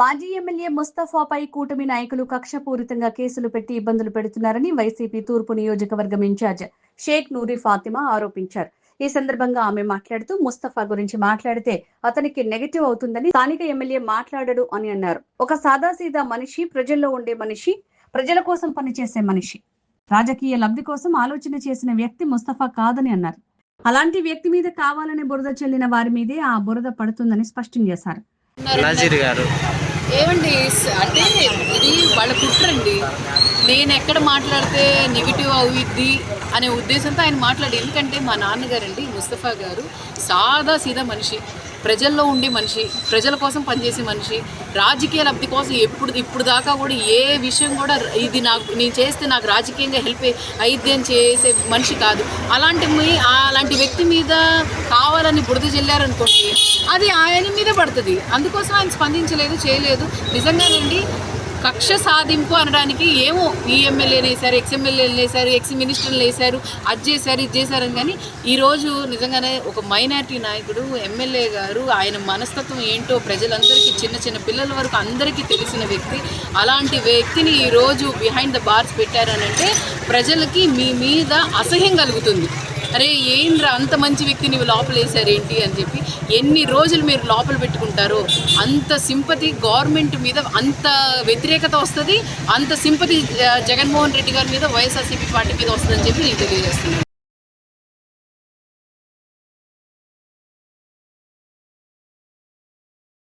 మాజీ ఎమ్మెల్యే ముస్తఫాపై కూటమి నాయకులు కక్షపూరితంగా కేసులు పెట్టి ఇబ్బందులు పెడుతున్నారని వైసీపీ తూర్పు నియోజకవర్గం ఇన్ఛార్జ్ షేక్ నూరి ఫాతిమా ఆరోపించారు. ఈ సందర్భంగా ఆమె మాట్లాడుతూ ముస్తఫా గురించి మాట్లాడితే అతనికి నెగటివ్ అవుతుందని, స్థానిక ఎమ్మెల్యే మాట్లాడడు అని అన్నారు. ఒక సాదాసీదా మనిషి, ప్రజల్లో ఉండే మనిషి, ప్రజల కోసం పనిచేసే మనిషి. రాజకీయ లబ్ధి కోసం ఆలోచన చేసిన వ్యక్తి ముస్తఫా కాదని అన్నారు. అలాంటి వ్యక్తి మీద కావాలని బురద చల్లిన వారి మీదే ఆ బురద పడుతుందని స్పష్టం చేశారు. ఏమండి అంటే ఇది వాళ్ళ కుట్రండి. నేను ఎక్కడ మాట్లాడితే నెగిటివ్ అవుద్ది అనే ఉద్దేశంతో ఆయన మాట్లాడి. ఎందుకంటే మా నాన్నగారండి ముస్తఫా గారు సాదా సీదా మనిషి, ప్రజల్లో ఉండే మనిషి, ప్రజల కోసం పనిచేసే మనిషి, రాజకీయ లబ్ధి కోసం ఇప్పుడు దాకా కూడా ఏ విషయం కూడా ఇది నేను చేస్తే నాకు రాజకీయంగా హెల్ప్ అయిద్ది అని చేసే మనిషి కాదు. అలాంటి వ్యక్తి మీద కావాలని బురద చెల్లారనుకోండి, అది ఆయన మీద పడుతుంది. అందుకోసం ఆయన స్పందించలేదు, చేయలేదు. నిజంగానండి కక్ష సాధింపు అనడానికి ఏమో ఈ ఎమ్మెల్యేలు వేశారు, ఎక్స్ ఎమ్మెల్యేలు వేశారు, ఎక్స్ మినిస్టర్లు వేశారు, అది చేశారు, ఇది చేశారని. కానీ ఈరోజు నిజంగానే ఒక మైనారిటీ నాయకుడు ఎమ్మెల్యే గారు, ఆయన మనస్తత్వం ఏంటో ప్రజలందరికీ, చిన్న చిన్న పిల్లల వరకు అందరికీ తెలిసిన వ్యక్తి. అలాంటి వ్యక్తిని ఈరోజు బిహైండ్ ద బార్స్ పెట్టారనంటే ప్రజలకి మీ మీద అసహ్యం కలుగుతుంది. అరే ఏంట్రా అంత మంచి వ్యక్తిని లోపల వేశారేంటి అని చెప్పి ఎన్ని రోజులు మీరు లోపల పెట్టుకుంటారో అంత సింపతి గవర్నమెంట్ మీద, అంత వ్యతిరేకత వస్తుంది, అంత సింపతి జగన్మోహన్ రెడ్డి గారి మీద, వైఎస్ఆర్సీపీ పార్టీ మీద వస్తుందని చెప్పి నేను తెలియజేస్తున్నాను.